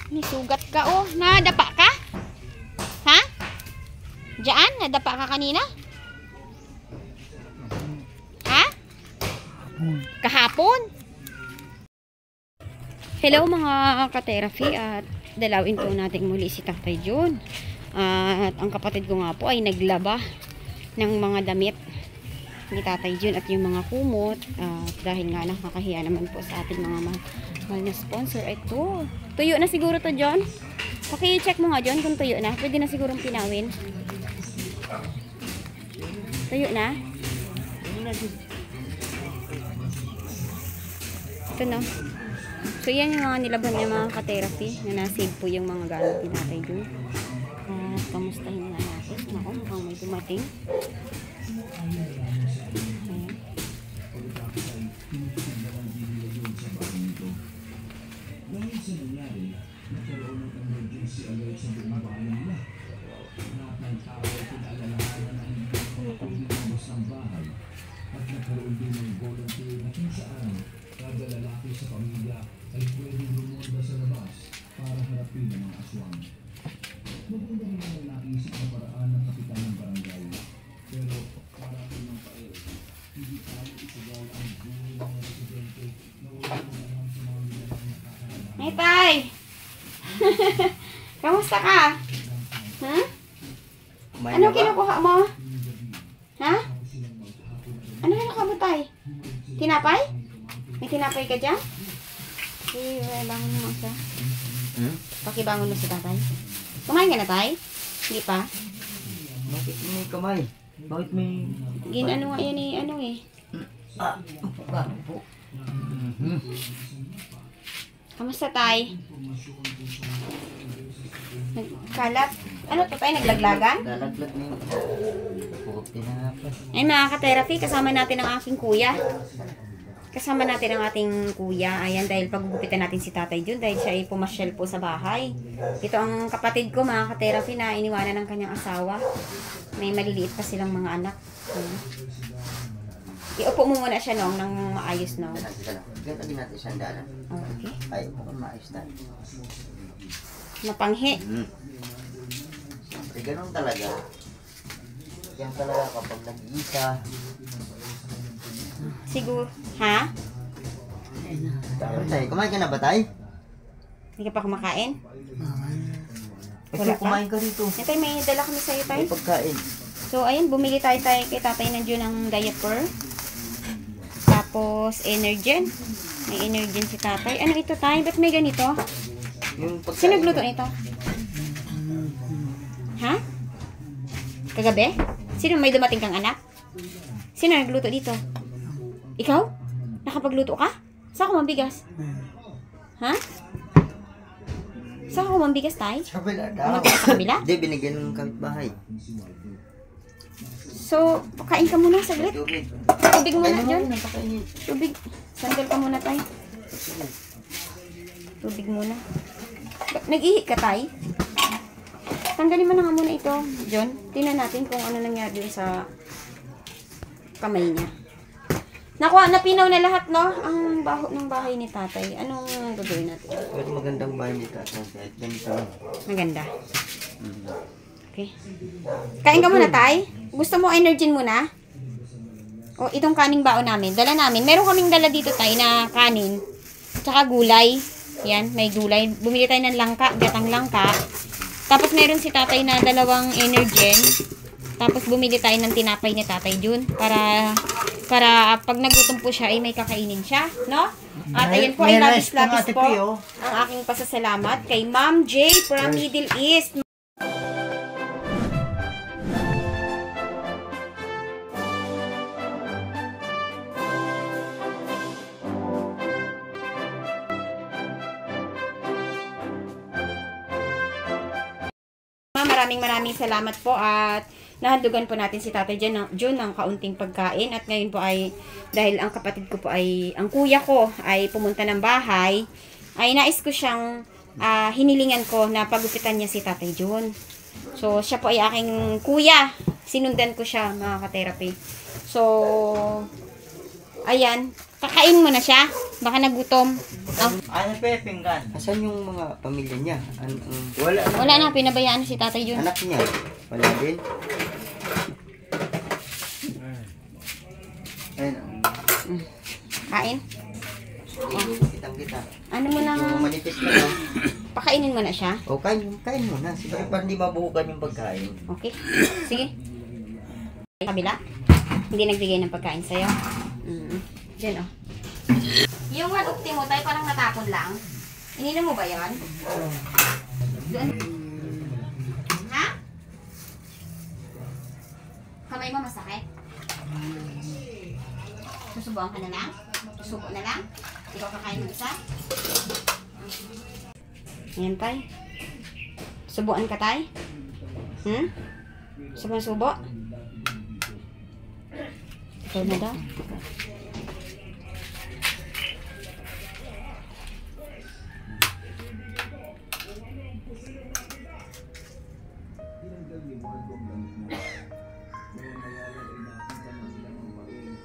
May sugat ka oh. Nadapa ka? Ha? Diyan? Nadapa ka kanina? Ha? Kahapon? Hello mga ka-therapy at dalawin po natin muli si Tatay Jun. At ang kapatid ko nga po ay naglaba ng mga damit ni Tatay Jun at yung mga kumot. Dahil nga nakakahiya naman po sa ating mga mahal na sponsor. Ito. Tuyo na siguro to, John. Paki-check mo nga, John, kung tuyo na. Pwede na sigurong pinawin. Tuyo na? Ito no. So yan yung mga nilabhan niya mga ka-therapy na nasave po yung mga gamit ni Tatay Jun. At kamustahin nga natin. Ako, mukhang may dumating. Ayan. At nagkaroon din ng volunteer na kung saan kada lalaki sa pamilya ay pwedeng lumonda sa labas para harapin ang mga aswang. Maganda rin ang naisip na paraan ng kapitan ng barangay. Pero para ng pael, hindi tayo isagal ang buhay ng mga residente na wala naman sa mga nilang nakakaroon. Hey, Tay! Kamusta ka? Hmm? Ano kinukuha mo? Ha? Ano kinukuha mo, Tay? Tinapay? May tinapay ka dyan? Bangon mo siya. Pakibangon mo si Tatay. Kumain ka na, Tay? Hindi pa? Bakit may kamay? Bakit may... Ano nga yan eh, ano eh. po. Kamusta, Tay? Nagkalat? Ano to, Tay? Naglaglagan? Lalaglag na yung... Puti na pa. Ay, mga ka-therapy, kasama natin ang aking kuya. Kasama natin ang ating kuya. Ayan, dahil paggugupitan natin si Tatay Jun dahil siya ay pumasyal po sa bahay. Ito ang kapatid ko, mga ka-therapy, na iniwanan ng kanyang asawa. May maliliit pa silang mga anak. Iupo mo muna siya noong nang maayos, no? Ganyan din natin siyang dala. Okay. Ay, mukhang maayos tayo. Mapanghi. Siyempre, ganun talaga. Yan talaga kapag nag-iisa. Siguro. Ha? Tay, kumain ka na ba, Tay? Hindi ka pa kumakain? Wala pa? Kumain ka rito. Ito, may dala kami sa'yo, Tay. May pagkain. So, ayun, bumili tayo kay Tatay ng Jun ng diaper. Tapos, Energen. May Energen si Tatay. Ano ito, Tay? Ba't may ganito? Yung pagkain. Sino nagluto nito? Ha? Kagabi? Sino may dumating kang anak? Sino nagluto dito? Ikaw? Nakapagluto ka? Saan ko mambigas? Ha? Saan ko mambigas, Tay? Sa kabila daw. Mambigas sa kabila? Hindi, binigyan ng kapitbahay. So, kain ka muna saglit. Tubig. Tubig muna, John. Napakainit. Tubig. Sandal ka muna, Tay. Tubig muna. Nag-ihi ka, Tay? Tanggalin mo na nga muna ito, John. Tingnan natin kung ano nangyari dun sa kamay niya. Nakuha, napinaw na lahat, no? Ang baho ng bahay ni Tatay. Anong gagawin natin? Pero magandang bahay ni Tatay. Kahit ganito. Maganda. Okay. Kain ka muna, Tay. Gusto mo Energen muna? O, itong kaning baon namin. Dala namin. Meron kaming dala dito, Tay, na kanin. Tsaka gulay. Yan, may gulay. Bumili tayo ng langka, gatang langka. Tapos meron si Tatay na dalawang Energen. Tapos bumili tayo ng tinapay ni Tatay Jun. Para pag nagutom po siya, ay may kakainin siya. No? At ayan po ay labis-labis po ang aking pasasalamat kay Ma'am J from Middle East. Maraming salamat po at nahandugan po natin si Tatay Jun ng kaunting pagkain at ngayon po ay dahil ang kapatid ko po ay ang kuya ko ay pumunta ng bahay ay nais ko siyang hinilingan ko na pagupitan niya si Tatay Jun. So siya po ay aking kuya. Sinundan ko siya mga ka-therapy. So ayan, Kakain mo na siya. Baka nagutom. Oh. Ano pa yung pinggan? Asan yung mga pamilya niya? Wala na. Wala na, pinabayaan na si tatay yun. Anak niya? Wala din? Ayun. Kain. Kitang-kita. Ano mo na, Yung manipis na lang. pakainin mo na siya. O, kain mo na. Siguro para hindi mabuhukan yung pagkain. Okay. Sige. Kabila. Hindi nagbigay ng pagkain sa'yo. Diyan, oh. Yung walukti mo, tayo parang natapon lang. Ininom mo ba yan? Doon. Ha? Kamay mo masakit? Susubuan ka na lang? Susubo na lang? Ikaw kakain ng isa? Ayan, tay. Subuan ka, tay? Subo? Ikaw na daw.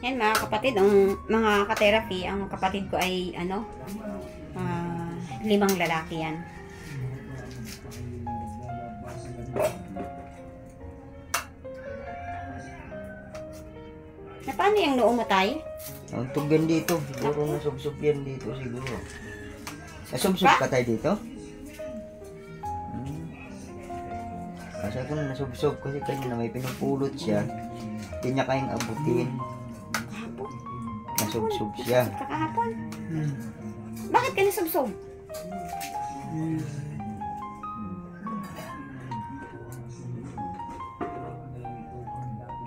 Yan mga kapatid, ang mga ka-therapy, ang kapatid ko ay 5 lalaki yan. Na paano yung noo mo, tay? Ang tugan dito. Siguro nasubsob yan dito siguro. Nasubsob ka tayo dito? Kasi ako na nasubsob kasi kanina may pinupulot siya. Hindi niya kayang abutin. Nasubsob siya. Kakahapon? Bakit ka nasubsob?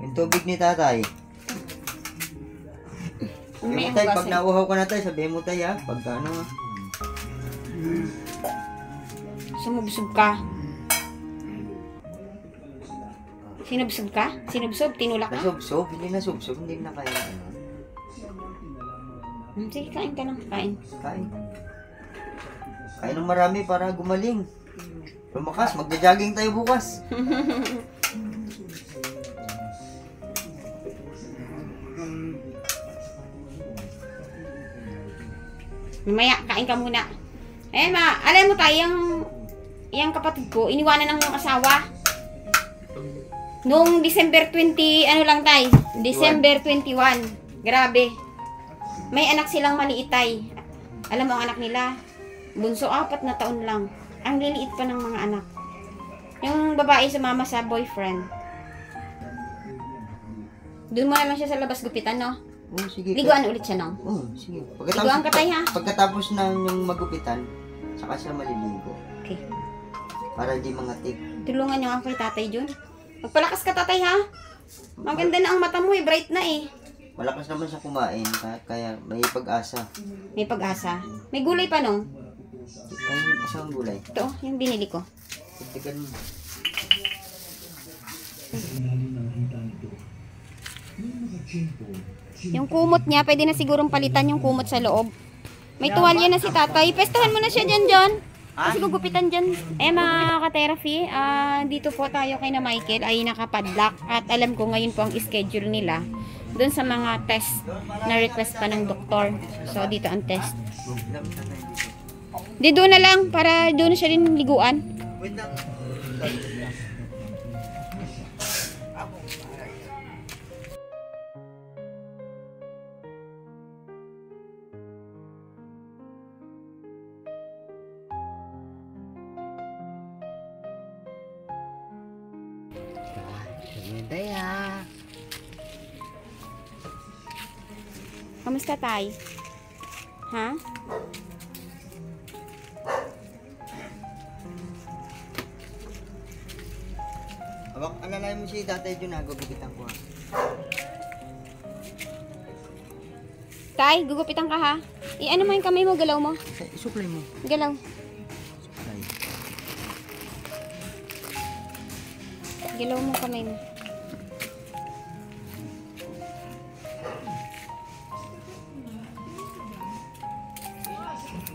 Yung tubig ni tatay. May Yung tay, pag hugasin. nauhaw ka na tayo, sabihin mo tayo ha. Pagka ano. Sumubsob ka. Sinubsob ka? Sinubsob? Tinulak ka? Nasubsob, hindi nasubsob, hindi na kaya ano. Sige, kain ka lang. Kain. Kain. Kain ng marami para gumaling. Lumakas, magja-jogging tayo bukas. Mamaya, kain ka muna. Ayan, alam mo tayo, yung kapatid ko, iniwanan ng asawa. Noong December 20, lang tayo? December 21. Grabe. May anak silang maliit tay. Alam mo ang anak nila? Bunso, 4 na taon lang. Ang liliit pa ng mga anak. Yung babae sumama sa boyfriend. Doon mo na lang siya sa labas gupitan, no? Oh, sige. Liguan ulit siya, no? Oh, sige. Liguan ka tayo, ha? Pagkatapos na yung magupitan, saka siya maliligo. Okay. Para hindi mangatik. Tulungan niyo ako kay tatay Jun. Magpalakas ka, tatay, ha? Maganda na ang mata mo, bright na, eh. Malakas naman siya kumain, kaya may pag-asa. May pag-asa. May gulay pa, no? Ay, asang gulay. Ito, yung binili ko. Tignan mo. Yung kumot niya, pwede na sigurong palitan yung kumot sa loob. May tuwalya na si tatay. Pestuhan mo na siya dyan, John. Kasi gugupitan dyan. Mga ka-therapy, dito po tayo kay na Michael ay nakapadlock. At alam ko ngayon po ang schedule nila doon sa mga test na request pa ng doktor. So, dito ang test. Di doon na lang para doon na siya rin liguan. Kamusta, tay? Ha? Abang, alalayan mo si tatay Jun, gugupitan ko ha. Tay, gugupitan ka, ha? Ano mo yung kamay mo, galaw mo. Isuklay mo. Galaw. Suklay. Galaw mo kamay mo.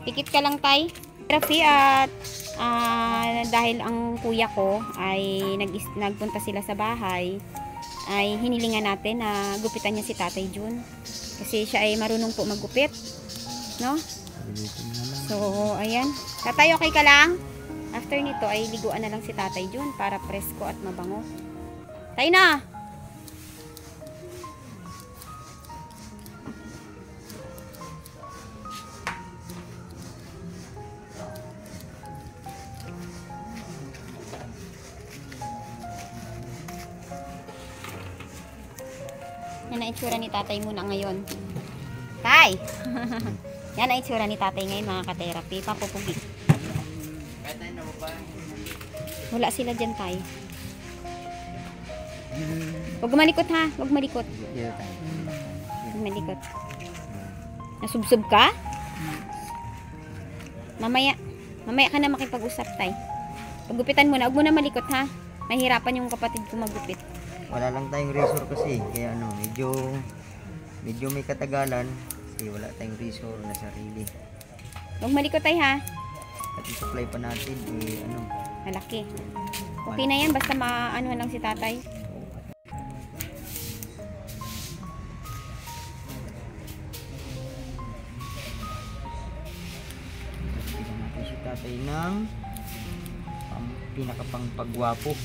Pikit ka lang, tay. Therapy at dahil ang kuya ko ay nagpunta sila sa bahay, ay hinilingan natin na gupitan niya si Tatay Jun. Kasi siya ay marunong po maggupit. No? Ulitin na lang. So, ayan. Tatay, okay ka lang? After nito ay liguan na lang si Tatay Jun para presko at mabango. Tayo na! Yan ang itsura ni Tatay muna ngayon. Tay! Yan ang itsura ni Tatay ngayon, mga ka-therapy. Papupugi. Wala sila dyan, Tay. Huwag malikot, ha? Huwag malikot. Huwag malikot. Nasubsob ka? Mamaya. Mamaya ka na makipag-usap, Tay. Paggupitan mo na. Huwag mo na malikot, ha? Mahirapan yung kapatid ko maggupit. Wala lang tayong razor kasi. Kaya ano, medyo may katagalan. Kasi wala tayong razor na sarili. Huwag malikot, Tay, ha? At i-supply pa natin, Malaki. Okay na yan. Basta maano lang si Tatay. Bigyan natin si Tatay ng pinakapang pagwapo.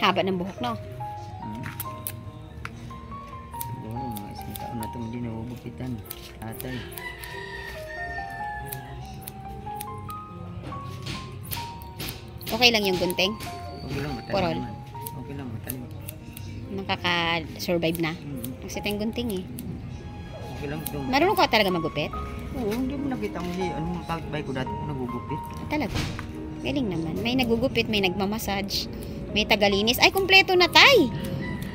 Haba ng buhok, no? Siguro, mga isang taon na itong hindi nabubukitan. Tatay. Okay lang yung gunting. Okay lang, matalim Porol. naman. Okay lang, matalim. Nakaka-survive na. Kasi ito yung gunting, eh. Okay lang ito. Marunong ka talaga magupit? Oo, hindi mo nakita mo si ano, kapitbahay ko dati kung nagugupit. Talaga. Galing naman. May nagugupit, may nagmamassage, may tagalinis. Ay, kumpleto na, Tay.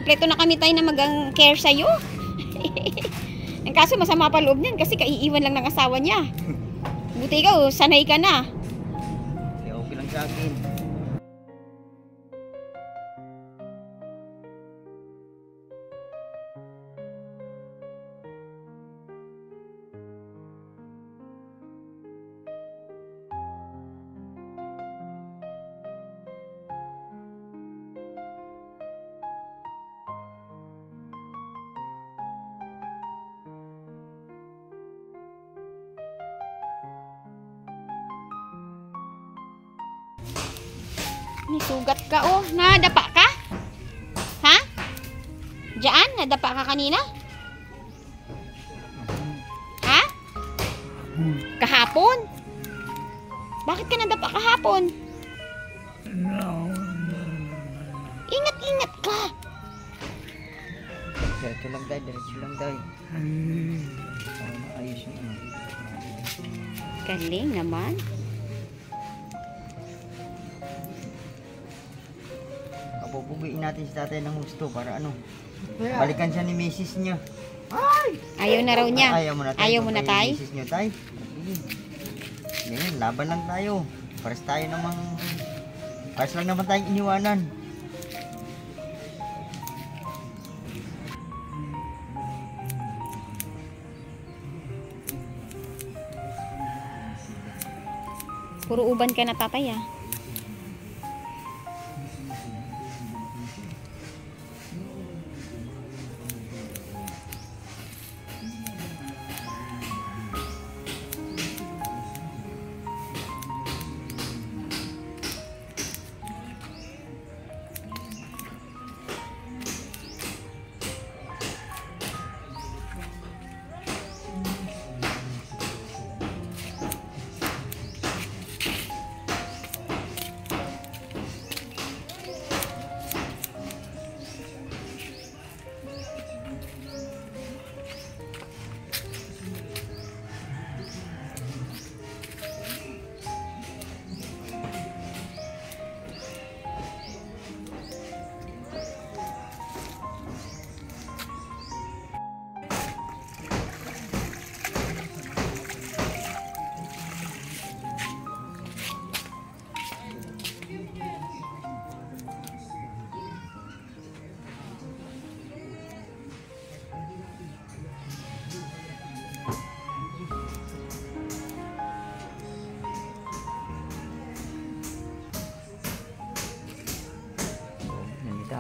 Kumpleto na kami, Tay, na mag-care sa'yo. Ang kaso, masama pa loob niyan kasi kaiiwan lang ng asawa niya. Buti ikaw, sanay ka na. Kaya okay lang sa akin. May sugat ka, oh. Nadapa ka? Ha? Diyan? Nadapa ka kanina? Ha? Kahapon? Bakit ka nadapa kahapon? Ingat-ingat ka. Diretso lang tayo, diretso lang tayo. Para maayos yung ano. Galing naman. Papupugiin natin si Tatay ng gusto para ano, balikan siya ni misis niya. Ayaw na raw niya. Ayaw mo na tayo. Ayaw mo na, Tay? Misis niyo, Tay. Ganyan, laban lang tayo. Pares tayo namang, pares lang naman tayong iniwanan. Puro uban ka na, Tatay, ah.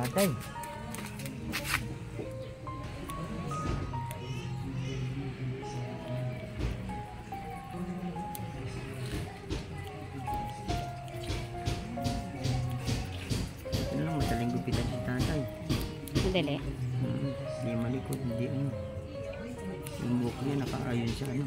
tatay. Ano lang, madaling gupitan si tatay. Madali. Hindi malikot, hindi ano. Yung buhok niya nakaayon sa ano.